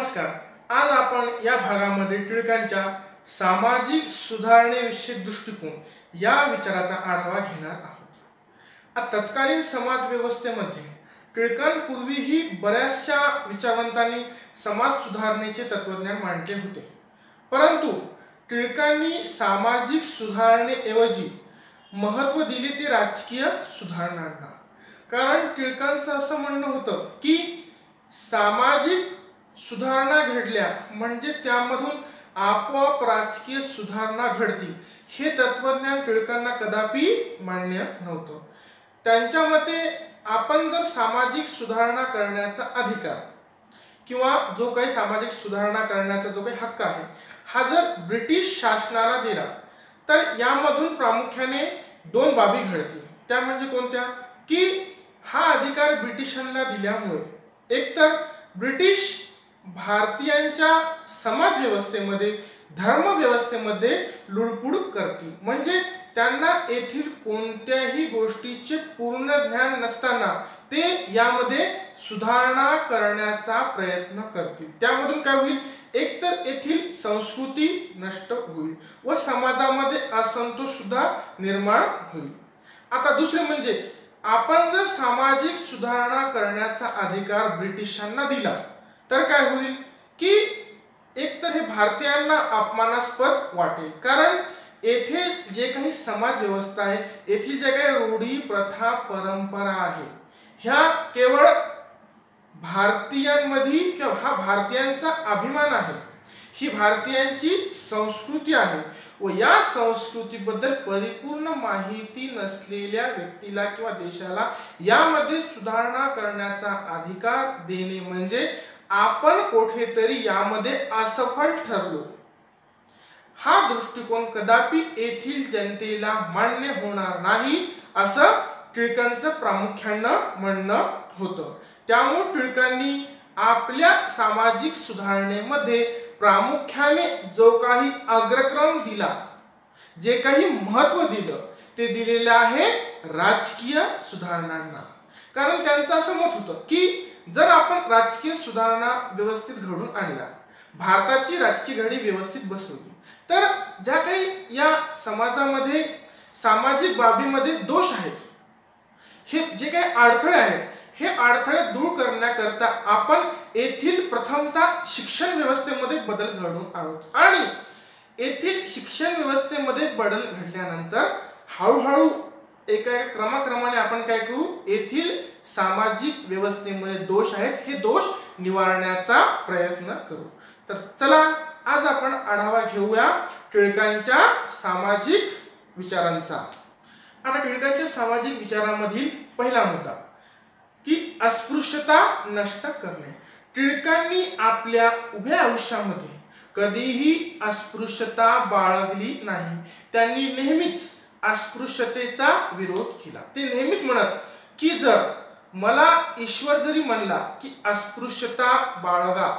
नमस्कार. आज आपण या भागामध्ये टिळकांच्या सामाजिक सुधारणेविषयी दृष्टिकोन या विचाराचा आढावा घेणार आहोत. तत्कालीन समाज व्यवस्थेमध्ये टिळकांपूर्वीही बऱ्याचशा विचारवंतांनी समाज सुधारणेचे तत्वज्ञान मांडले होते, परंतु टिळकांनी सामाजिक सुधारणेऐवजी महत्त्व दिले ते राजकीय सुधारणांना. कारण टिळकांचं असं म्हणणं होतं की सामाजिक सुधारणा घडल्या म्हणजे त्यामधून आपोआप राजकीय सुधारणा घडतील, हे तत्वज्ञान टिळकांना कदापि मान्य नव्हतं. त्यांच्या मते आपण जर सामाजिक सुधारणा करण्याचा अधिकार किंवा जो काही सामाजिक सुधारणा करण्याचा जो काही हक्क आहे हा जर ब्रिटिश शासनाला दिला तर यामधून प्रामुख्याने दोन बाबी घडतील. त्या म्हणजे कोणत्या? की हा अधिकार ब्रिटिशांना दिल्यामुळे एकतर ब्रिटिश भारतीयांच्या समाज व्यवस्थेमध्ये धर्म व्यवस्थेमध्ये लुडबुड करतील, म्हणजे त्यांना येथील कोणत्याही गोष्टीचे पूर्ण ज्ञान नसताना ते यामध्ये सुधारणा करण्याचा प्रयत्न करतील. त्यामधून काय होईल? एकतर येथील संस्कृती नष्ट होईल व समाजामध्ये असंतोष सुद्धा निर्माण होईल. आता दुसरे म्हणजे आपण जर सामाजिक सुधारणा करण्याचा अधिकार ब्रिटिशांना दिला तर काय होईल की एकतर हे भारतीयांना अपमानास्पद वाटेल, कारण येथे जे काही समाज व्यवस्था आहे, येथील जे काही रूढी प्रथा परंपरा आहे ह्या केवळ भारतीयांमध्ये किंवा हा भारतीयांचा अभिमान आहे, ही भारतीयांची संस्कृती आहे व या संस्कृतीबद्दल परिपूर्ण माहिती नसलेल्या व्यक्तीला किंवा देशाला यामध्ये सुधारणा करण्याचा अधिकार देणे म्हणजे आपण कुठेतरी यामध्ये असफल ठरलो. हा दृष्टिकोन कदापि येथील जनतेला मान्य होणार नाही असं टिळकांचं प्रामुख्यानं म्हणणं होतं. त्यामुळे टिळकांनी आपल्या सामाजिक सुधारणेमध्ये प्रामुख्याने जो काही अग्रक्रम दिला, जे काही महत्त्व दिलं ते दिलेलं आहे राजकीय सुधारणांना. कारण त्यांचं असं मत होतं की जर आपण राजकीय सुधारणा व्यवस्थित घडून आणल्या, भारताची राजकीय घडी व्यवस्थित बसवली, तर ज्या काही या समाजामध्ये सामाजिक बाबीमध्ये दोष आहेत, हे जे काही अडथळे आहेत, हे अडथळे दूर करण्याकरता आपण येथील प्रथमतः शिक्षण व्यवस्थेमध्ये बदल घडवून आहोत आणि येथील शिक्षण व्यवस्थेमध्ये बदल घडल्यानंतर हळूहळू एका क्रमाक्रमाने आपण काय करू, येथील सामाजिक व्यवस्थेमध्ये दोष आहेत हे दोष निवारण्याचा प्रयत्न करू. तर चला आज आपण आढावा घेऊया टिळकांच्या सामाजिक विचारांचा. आता टिळकांच्या सामाजिक विचारामधील पहिला मुद्दा की अस्पृश्यता नष्ट करणे. टिळकांनी आपल्या उभ्या आयुष्यामध्ये कधीही अस्पृश्यता बाळगली नाही. त्यांनी नेहमीच अस्पृश्यतेचा विरोध केला. ते नेहमीच म्हणत की जर मला ईश्वर जरी म्हणला की अस्पृश्यता बाळगा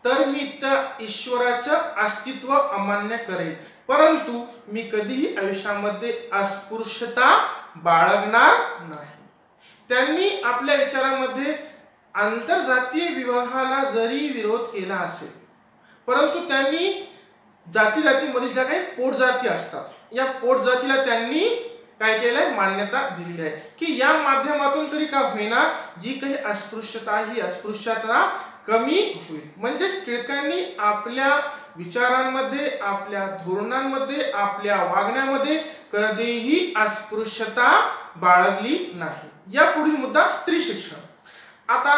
तर मी त्या ईश्वराचं अस्तित्व अमान्य करेल, परंतु मी कधीही आयुष्यामध्ये अस्पृश्यता बाळगणार नाही. त्यांनी आपल्या विचारामध्ये आंतरजातीय विवाहाला जरी विरोध केला असेल, परंतु त्यांनी जाती जातीमधील ज्या काही पोटजाती असतात या पोटजातीला त्यांनी काय केलंय, मान्यता दिलेली आहे की या माध्यमातून तरी का होईना जी काही अस्पृश्यता ही अस्पृश्यता कमी होईल. म्हणजेच टिळकांनी आपल्या विचारांमध्ये, आपल्या धोरणांमध्ये, आपल्या वागण्यामध्ये कधीही अस्पृश्यता बाळगली नाही. या पुढील मुद्दा स्त्री शिक्षण. आता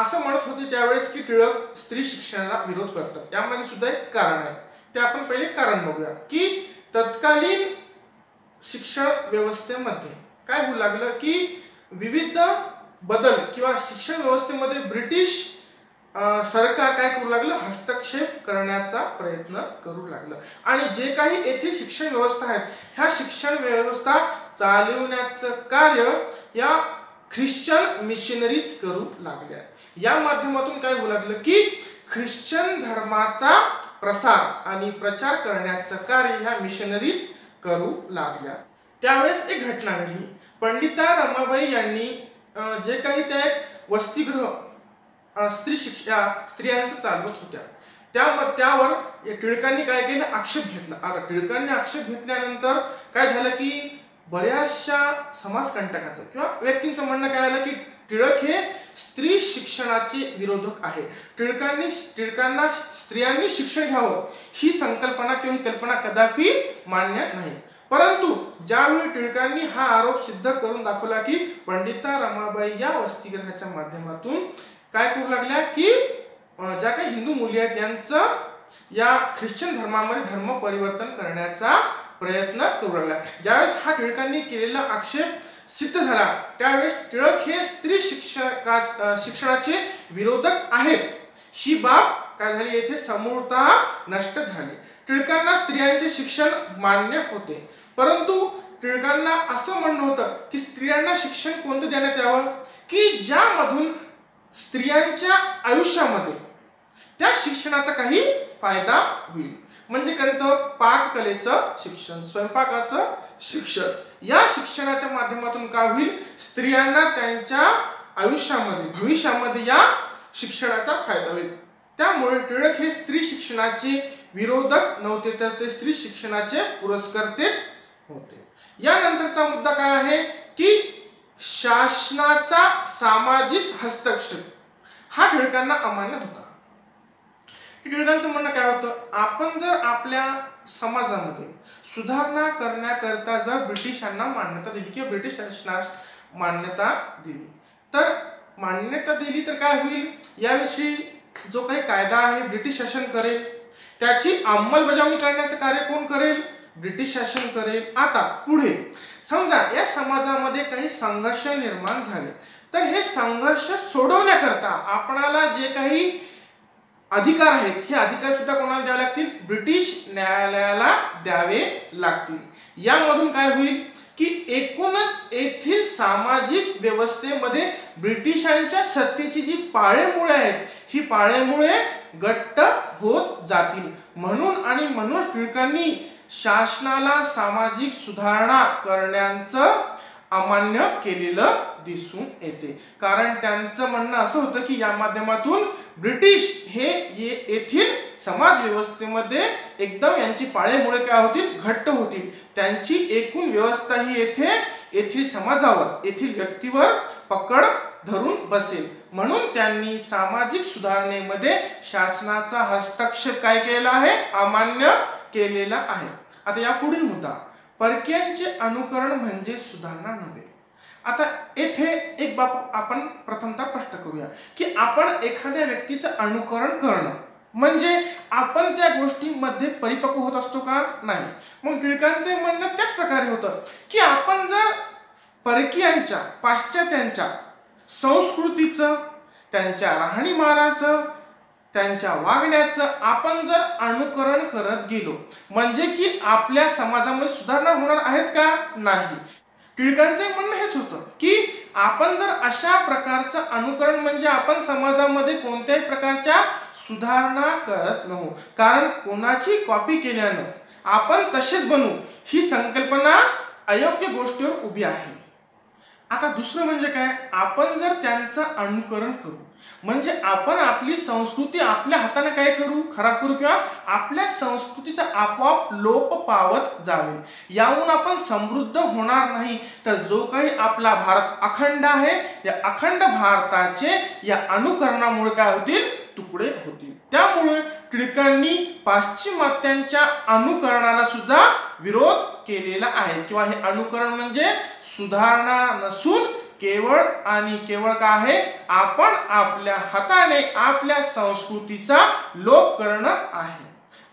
असं म्हणत होते त्यावेळेस की टिळक स्त्री शिक्षणाला विरोध करतात. यामध्ये सुद्धा एक कारण आहे, ते आपण पहिले कारण बघूया की तत्कालीन शिक्षण व्यवस्थेमध्ये काय होऊ लागलं की विविध बदल किंवा शिक्षण व्यवस्थेमध्ये ब्रिटिश सरकार काय करू लागलं, हस्तक्षेप करण्याचा प्रयत्न करू लागलं आणि जे काही येथील शिक्षण व्यवस्था आहेत ह्या शिक्षण व्यवस्था चालवण्याचं कार्य या ख्रिश्चन मिशनरीज करू लागल्या. या माध्यमातून काय होऊ लागलं की ख्रिश्चन धर्माचा प्रसार आणि प्रचार करण्याचं कार्य ह्या मिशनरीज करू लागल्या. त्यावेळेस एक घटना घडली. पंडिता रमाबाई यांनी जे काही त्या एक वसतिगृह स्त्रियांचं चालवत होत्या. त्यावर टिळकांनी काय केलं, आक्षेप घेतला. आता टिळकांनी आक्षेप घेतल्यानंतर काय झालं की बऱ्याचशा समाजकंटकाचं किंवा व्यक्तींचं म्हणणं काय आलं की टिळक हे स्त्री शिक्षणाचे विरोधक आहे. टिळकांना स्त्रियांनी शिक्षण घ्यावं ही संकल्पना किंवा ही कल्पना कदापि मान्य नाही. परंतु ज्यावेळी टिळकांनी हा आरोप सिद्ध करून दाखवला की पंडिता रमाबाई या वसतिगृहाच्या माध्यमातून काय करू लागल्या की ज्या काही हिंदू मुली आहेत यांचं या ख्रिश्चन धर्मामध्ये धर्म परिवर्तन करण्याचा प्रयत्न करू लागला. ज्यावेळेस हा टिळकांनी केलेला आक्षेप सिद्ध झाला त्यावेळेस टिळक हे स्त्री शिक्षणाचे विरोधक आहेत ही बाब काय झाली, येथे समूळतः नष्ट झाली. टिळकांना स्त्रियांचे शिक्षण मान्य होते, परंतु टिळकांना असं म्हणणं होतं की स्त्रियांना शिक्षण कोणतं देण्यात यावं की ज्यामधून स्त्रियांच्या आयुष्यामध्ये त्या शिक्षणाचा काही फायदा होईल. म्हणजे कोणतं, पाककलेचं शिक्षण, स्वयंपाकाचं शिक्षण. या शिक्षणाच्या माध्यमातून काय होईल, स्त्रियांना त्यांच्या आयुष्यामध्ये भविष्यामध्ये या शिक्षणाचा फायदा होईल. त्यामुळे टिळक हे स्त्री शिक्षणाचे विरोधक नव्हते, तर ते स्त्री शिक्षणाचे पुरस्कर्तेच होते. यानंतरचा मुद्दा काय आहे की शासनाचा सामाजिक हस्तक्षेप हा टिळकांना अमान्य होता. टिळकांचं म्हणणं काय होतं, आपण जर आपल्या समाजामध्ये सुधारणा करण्याकरता जर ब्रिटिशांना मान्यता दिली किंवा ब्रिटिश शासनास मान्यता दिली तर काय होईल, याविषयी जो काही कायदा आहे ब्रिटिश शासन करेल, त्याची अंमलबजावणी करण्याचं कार्य कोण करेल, ब्रिटिश शासन करेल. आता पुढे समजा या समाजामध्ये काही संघर्ष निर्माण झाले तर हे संघर्ष सोडवण्याकरता आपणाला जे काही अधिकार आहेत हे अधिकार सुद्धा कोणाला द्यावे लागतील, ब्रिटिश न्यायालयाला द्यावे लागतील. यामधून काय होईल की एकूणच येथील सामाजिक व्यवस्थेमध्ये ब्रिटिशांच्या सत्तेची जी पाळेमुळे आहेत ही पाळेमुळे घट्ट होत जातील. म्हणून टिळकांनी शासनाला सामाजिक सुधारणा करण्याचं अमान्य केलेलं दिसून येते. कारण त्यांचं म्हणणं असं होतं की या माध्यमातून ब्रिटिश हे येथील समाज व्यवस्थेमध्ये एकदम यांची पाळेमुळे काय होतील, घट्ट होतील. त्यांची एकूण व्यवस्था ही येथील समाजावर, येथील व्यक्तीवर पकड धरून बसेल. म्हणून त्यांनी सामाजिक सुधारणेमध्ये शासनाचा हस्तक्षेप काय केलेला आहे, अमान्य केलेला आहे. आता या पुढील मुद्दा, परक्यांचे अनुकरण म्हणजे सुधारणा नव्हे. आता येथे एक बाब आपण प्रथमतः स्पष्ट करूया की आपण एखाद्या व्यक्तीचं अनुकरण करणं म्हणजे आपण त्या गोष्टीमध्ये परिपक्व होत असतो का, नाही. मग टिळकांचे म्हणणं त्याच प्रकारे होतं की आपण जर परकीयांच्या, पाश्चात्यांच्या संस्कृतीचं, त्यांच्या राहणीमानाचं, त्यांच्या वागण्याचं आपण जर अनुकरण करत गेलो म्हणजे की आपल्या समाजामध्ये सुधारणा होणार आहेत का, नाही. टिळकांचं म्हणणं हेच होतं की आपण जर अशा प्रकारचं अनुकरण म्हणजे आपण समाजामध्ये कोणत्याही प्रकारच्या सुधारणा करत नाही. कारण कोणाची कॉपी केल्यानं आपण तसेच बनू ही संकल्पना अयोग्य गोष्टीवर उभी आहे. आता दुसरं म्हणजे काय, आपण जर त्यांचं अनुकरण करू म्हणजे आपण आपली संस्कृती आपल्या हाताने काय करू, खराब करू किंवा आपल्या संस्कृतीचा आपोआप लोप पावत जावे. याहून आपण समृद्ध होणार नाही. तर जो काही आपला भारत अखंड आहे या अखंड भारताचे या अनुकरणामुळे काय होतील, तुकडे होतील. त्यामुळे टिळकांनी पाश्चिमात्यांच्या अनुकरणाला सुद्धा विरोध केलेला आहे किंवा हे अनुकरण म्हणजे सुधारणा नसून केवळ आणि केवळ काय आहे, आपण आपल्या हाताने आपल्या संस्कृतीचा लोप करणं आहे.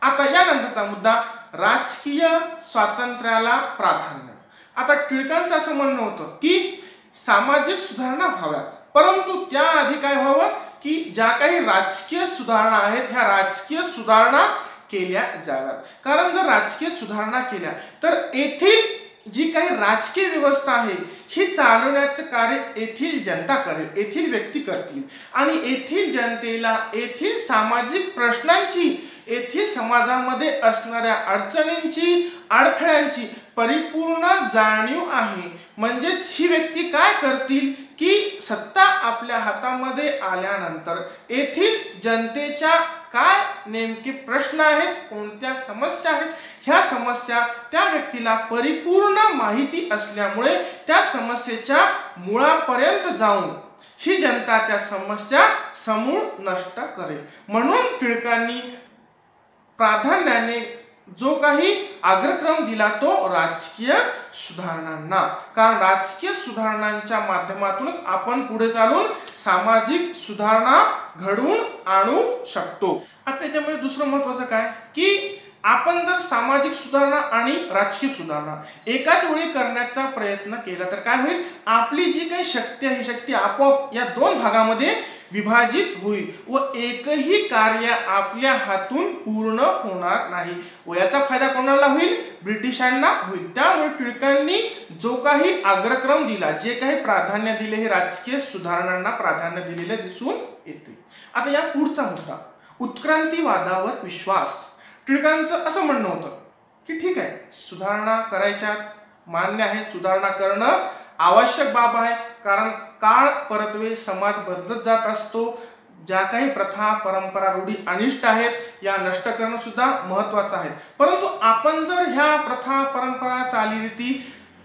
आता यानंतरचा मुद्दा, राजकीय स्वातंत्र्याला प्राधान्य. आता टिळकांचं असं म्हणणं होतं की सामाजिक सुधारणा व्हाव्यात, परंतु त्याआधी काय व्हावं की ज्या काही राजकीय सुधारणा आहेत ह्या राजकीय सुधारणा केल्या जाव्यात. कारण जर राजकीय सुधारणा केल्या तर येथील जी काही राजकीय व्यवस्था आहे ही चालवण्याचं कार्य येथील जनता करेल, येथील व्यक्ती करतील आणि येथील जनतेला येथील सामाजिक प्रश्नांची, येथील समाजामध्ये असणाऱ्या अडचणींची, अडथळ्यांची परिपूर्ण जाणीव आहे. म्हणजेच ही व्यक्ती काय करतील की सत्ता आपल्या हातामध्ये आल्यानंतर येथील जनतेच्या काय नेमके प्रश्न आहेत, कोणत्या समस्या आहेत, ह्या समस्या त्या व्यक्तीला परिपूर्ण माहिती असल्यामुळे त्या समस्येच्या मुळापर्यंत जाऊन ही जनता त्या समस्या समूळ नष्ट करेल. म्हणून टिळकांनी प्राधान्याने जो काही अग्रक्रम दिला तो राजकीय सुधारणांना, कारण राजकीय सुधारणांच्या माध्यमातूनच आपण पुढे चालून सामाजिक सुधारणा घडवून आणू शकतो. आता त्याच्यामध्ये दुसरं महत्वाचं काय की आपण जर सामाजिक सुधारणा आणि राजकीय सुधारणा एकाच वेळी करण्याचा प्रयत्न केला तर काय होईल, आपली जी काही शक्ती आहे, शक्ती आपोआप या दोन भागामध्ये विभाजित होईल व एकही कार्य आपल्या हातून पूर्ण होणार नाही व याचा फायदा कोणाला होईल, ब्रिटिशांना होईल. त्यामुळे टिळकांनी जो काही अग्रक्रम दिला, जे काही प्राधान्य दिले, हे राजकीय सुधारणांना प्राधान्य दिलेले दिसून येते. आता या पुढचा मुद्दा, उत्क्रांतीवादावर विश्वास. टिळकांचं असं म्हणणं होतं की ठीक आहे, सुधारणा करायच्या मान्य आहे, सुधारणा करणं आवश्यक बाब आहे, कारण काळ परत्वे समाज बदलत जात असतो. ज्या काही प्रथा परंपरा रूढी अनिष्ट आहेत या नष्ट करणं सुद्धा महत्वाचं आहे. परंतु आपण जर ह्या प्रथा परंपरा चालीरीती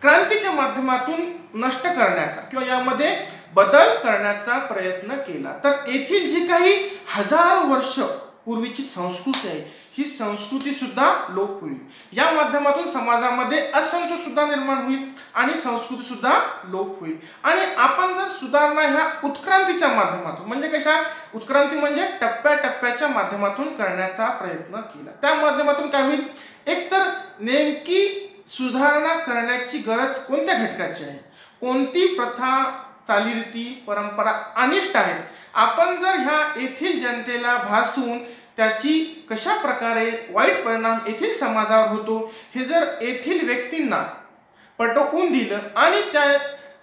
क्रांतीच्या माध्यमातून नष्ट करण्याचा किंवा यामध्ये बदल करण्याचा प्रयत्न केला तर येथील जी काही हजारो वर्ष पूर्वीची संस्कृती आहे ही संस्कृती सुद्धा लोप होईल. या माध्यमातून समाजामध्ये असंतोष सुद्धा निर्माण होईल आणि संस्कृती सुद्धा लोप होईल. आणि आपण जर सुधारणा ह्या उत्क्रांतीच्या माध्यमातून, म्हणजे कशा उत्क्रांती म्हणजे टप्प्याटप्प्याच्या माध्यमातून करण्याचा प्रयत्न केला, त्या माध्यमातून काय होईल, एकतर नेमकी सुधारणा करण्याची गरज कोणत्या घटकाची आहे, कोणती प्रथा चालीरीती परंपरा अनिष्ट आहेत, आपण जर ह्या येथील जनतेला भासून त्याची कशा प्रकारे वाईट परिणाम येथील समाजावर होतो हे जर येथील व्यक्तींना पटवून दिलं आणि त्या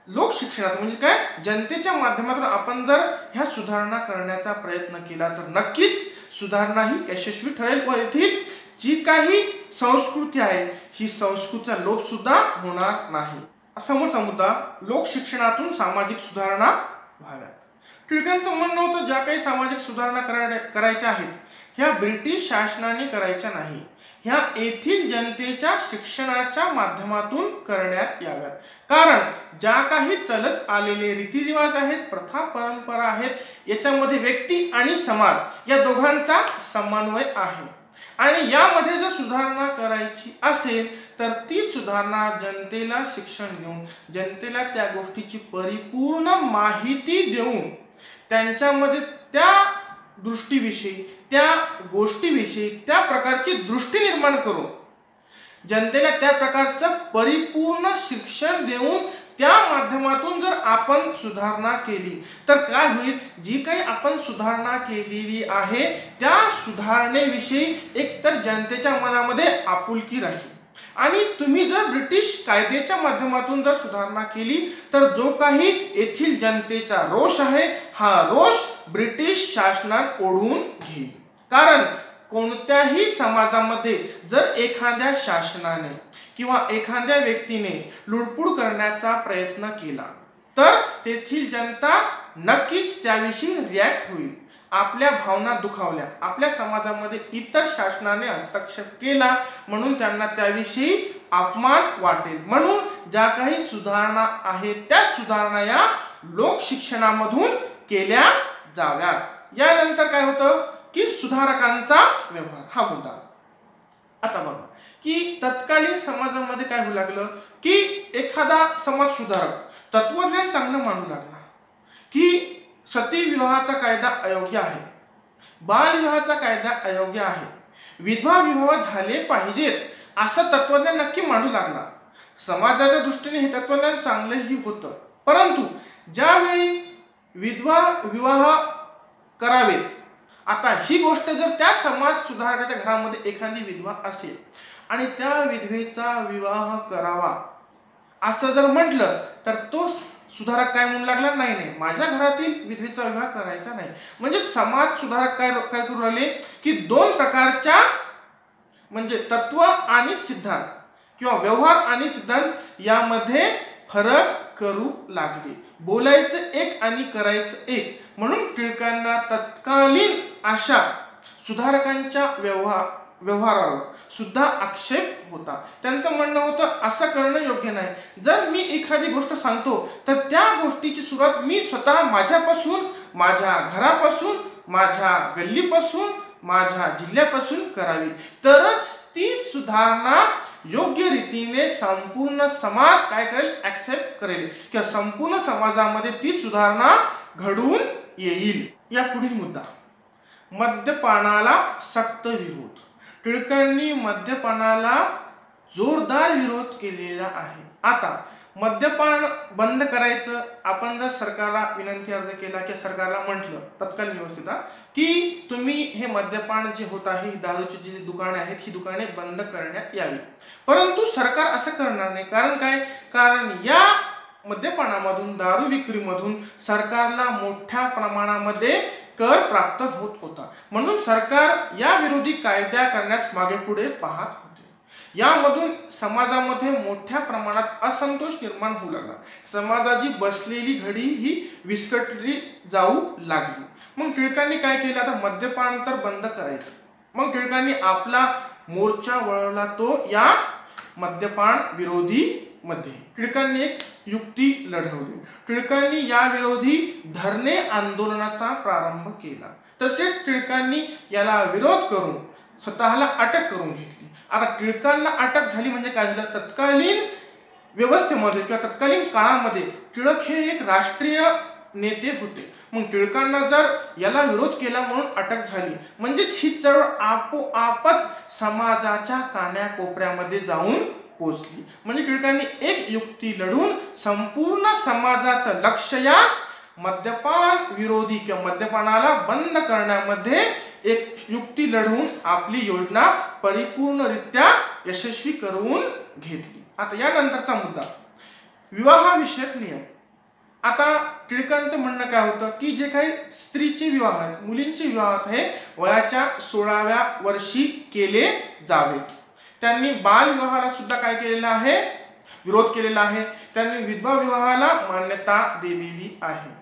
लोकशिक्षणात म्हणजे काय जनतेच्या माध्यमातून आपण जर ह्या सुधारणा करण्याचा प्रयत्न केला तर नक्कीच सुधारणा ही यशस्वी ठरेल व येथील जी काही संस्कृती आहे ही संस्कृतीचा लोप सुद्धा होणार नाही. समोरचा मुद्दा, लोकशिक्षणातून सामाजिक सुधारणा व्हाव्यात. टिळकांचं म्हणणं होतं ज्या काही सामाजिक सुधारणा करायच्या आहेत ह्या ब्रिटिश शासनाने करायच्या नाही, ह्या येथील जनतेच्या शिक्षणाच्या माध्यमातून करण्यात याव्यात. कारण ज्या काही चलत आलेले रीतिरिवाज आहेत, प्रथा परंपरा आहेत, याच्यामध्ये व्यक्ती आणि समाज या दोघांचा समन्वय आहे आणि यामध्ये जर सुधारणा करायची असेल तर ती सुधारणा जनतेला शिक्षण देऊन, जनतेला त्या गोष्टीची परिपूर्ण माहिती देऊन, त्यांच्यामध्ये त्या दृष्टीविषयी, त्या गोष्टीविषयी त्या प्रकारची दृष्टी निर्माण करून जनतेला त्या प्रकारचं परिपूर्ण शिक्षण देऊन त्या माध्यमातून जर आपण सुधारणा केली तर काय होईल, जी काही आपण सुधारणा केलेली आहे त्या सुधारणेविषयी एकतर जनतेच्या मनामध्ये आपुलकी राहील आणि तुम्ही जर ब्रिटिश कायद्याच्या माध्यमातून जर सुधारणा केली तर जो काही येथील जनतेचा रोष आहे हा रोष ब्रिटिश शासनात ओढून घेईल. कारण कोणत्याही समाजामध्ये जर एखाद्या शासनाने किंवा एखाद्या व्यक्तीने लुडबुड करण्याचा प्रयत्न केला तर तेथील जनता नक्कीच त्याविषयी रिॲक्ट होईल. आपल्या भावना दुखावल्या, आपल्या समाजामध्ये इतर शासनाने हस्तक्षेप केला म्हणून त्यांना त्याविषयी अपमान वाटेल. म्हणून ज्या काही सुधारणा आहेत त्या सुधारणा या लोकशिक्षणामधून केल्या जाव्यात. यानंतर काय होतं की सुधारकांचा व्यवहार, हा मुद्दा. आता बघा की तत्कालीन समाजामध्ये काय होऊ लागलं की एखादा समाज सुधारक तत्वज्ञान चांगलं मानू लागला की सती विवाहाचा कायदा अयोग्य आहे, बालविवाहाचा कायदा अयोग्य आहे, विधवा विवाह झाले पाहिजेत असं तत्वज्ञान नक्की मांडू लागला. समाजाच्या दृष्टीने हे तत्वज्ञान चांगलंही होतं, परंतु ज्यावेळी विधवा विवाह करावेत, आता ही गोष्ट जर त्या समाज सुधारकाच्या घरामध्ये एखादी विधवा असेल आणि त्या विधवेचा विवाह करावा असं जर म्हटलं तर तो सुधारक काय म्हणू लागला, नाही नाही माझ्या घरातील विधवेचा विवाह करायचा नाही. म्हणजे समाज सुधारक काय करू लागले की दोन प्रकारच्या म्हणजे तत्व आणि सिद्धांत किंवा व्यवहार आणि सिद्धांत यामध्ये फरक करू लागले. बोलायचं एक आणि करायचं एक, म्हणून टिळकांना तत्कालीन अशा सुधारकांच्या व्यवहारावर सुद्धा आक्षेप होता. त्यांचं म्हणणं होतं असं करणं योग्य नाही. जर मी एखादी गोष्ट सांगतो तर त्या गोष्टीची सुरुवात मी स्वतः माझ्यापासून, माझ्या घरापासून, माझ्या गल्लीपासून, माझ्या जिल्ह्यापासून करावी, तरच ती सुधारणा योग्य रीतीने संपूर्ण समाज काय करेल, ऍक्सेप्ट करेल किंवा संपूर्ण समाजामध्ये ती सुधारणा घडून येईल. या पुढील मुद्दा, मद्यपानाला सक्त विरोध. टिळकांनी मद्यपानाला जोरदार विरोध केलेला आहे. आता मद्यपान बंद करायचं, आपण जर सरकारला विनंती अर्ज केला की सरकारला म्हटलं तत्कालीन व्यवस्थित की तुम्ही हे मद्यपान जे होत आहे, दारूची जी दुकाने आहेत ही दुकाने बंद करण्यात यावी, परंतु सरकार असं करणार नाही. कारण काय, कारण या मद्यपानामधून, दारू विक्रीमधून सरकारला मोठ्या प्रमाणामध्ये कर प्राप्त होत होता, म्हणून सरकार या विरोधी कायदा करण्यास मागे पुढे पाहत होते. यामधून समाजामध्ये मोठ्या प्रमाणात असंतोष निर्माण होऊ लागला. समाजाची बसलेली घडी ही विस्कटली जाऊ लागली. मग टिळकांनी काय केलं, आता मद्यपान तर बंद करायचं. मग टिळकांनी आपला मोर्चा वळवला तो या मद्यपान विरोधी मध्ये. टिळकांनी एक युक्ती लढवली. टिळकांनी या विरोधी धरणे आंदोलनाचा प्रारंभ केला. तसेच टिळकांनी याला विरोध करून स्वतःला अटक करून घेतली. आता टिळकांना अटक झाली म्हणजे काय झालं, तत्कालीन व्यवस्थेमध्ये किंवा तत्कालीन काळामध्ये टिळक हे एक राष्ट्रीय नेते होते. मग टिळकांना जर याला विरोध केला म्हणून अटक झाली, म्हणजेच ही चळवळ आपोआपच समाजाच्या कान्याकोपऱ्यामध्ये जाऊन पोचली. म्हणजे टिळकांनी एक युक्ती लढून संपूर्ण समाजाचं लक्ष या मद्यपान विरोधी किंवा मद्यपानाला बंद करण्यामध्ये एक युक्ती लढवून आपली योजना परिपूर्णरित्या यशस्वी करून घेतली. आता यानंतरचा मुद्दा, विवाहाविषयक नियम. आता टिळकांचं म्हणणं काय होतं की जे काही स्त्रीचे विवाह आहेत, मुलींचे विवाह हे वयाच्या 16व्या वर्षी केले जावेत. त्यांनी बालविवाहाला सुद्धा काय केलेलं आहे, विरोध केलेला आहे. त्यांनी विधवा विवाहाला मान्यता दिलेली आहे.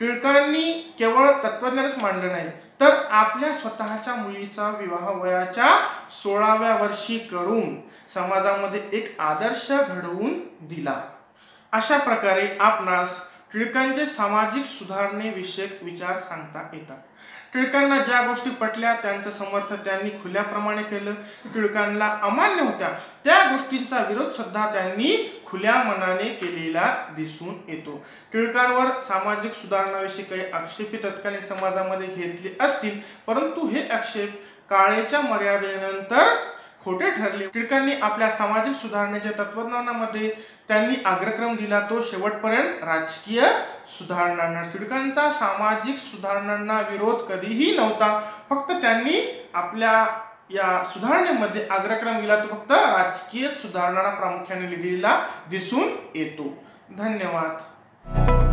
टिळकांनी केवळ तत्वज्ञानच मांडलं नाही, तर आपल्या स्वतःच्या मुलीचा विवाह वयाच्या 16व्या वर्षी करून समाजामध्ये एक आदर्श घडवून दिला. अशा प्रकारे आपणास टिळकांचे सामाजिक सुधारणेविषयक विचार सांगता येतात. टिळकांना ज्या गोष्टी पटल्या त्यांचं समर्थन त्यांनी खुल्याप्रमाणे केलं. टिळकांना अमान्य होत्या त्या गोष्टींचा विरोध सुद्धा त्यांनी खुल्या मनाने केलेला दिसून येतो. टिळकांवर सामाजिक सुधारणाविषयी काही आक्षेप तत्कालीन समाजामध्ये घेतले असतील, परंतु हे आक्षेप काळाच्या मर्यादेनंतर खोटे ठरले. टिळकांनी आपल्या सामाजिक सुधारणेच्या तत्वज्ञानामध्ये त्यांनी अग्रक्रम दिला तो शेवटपर्यंत राजकीय सुधारणांना. टिळकांचा सामाजिक सुधारणांना विरोध कधीही नव्हता, फक्त त्यांनी आपल्या या सुधारणेमध्ये अग्रक्रम दिला तो फक्त राजकीय सुधारणा प्रामुख्याने दिलेला दिसून येतो. धन्यवाद.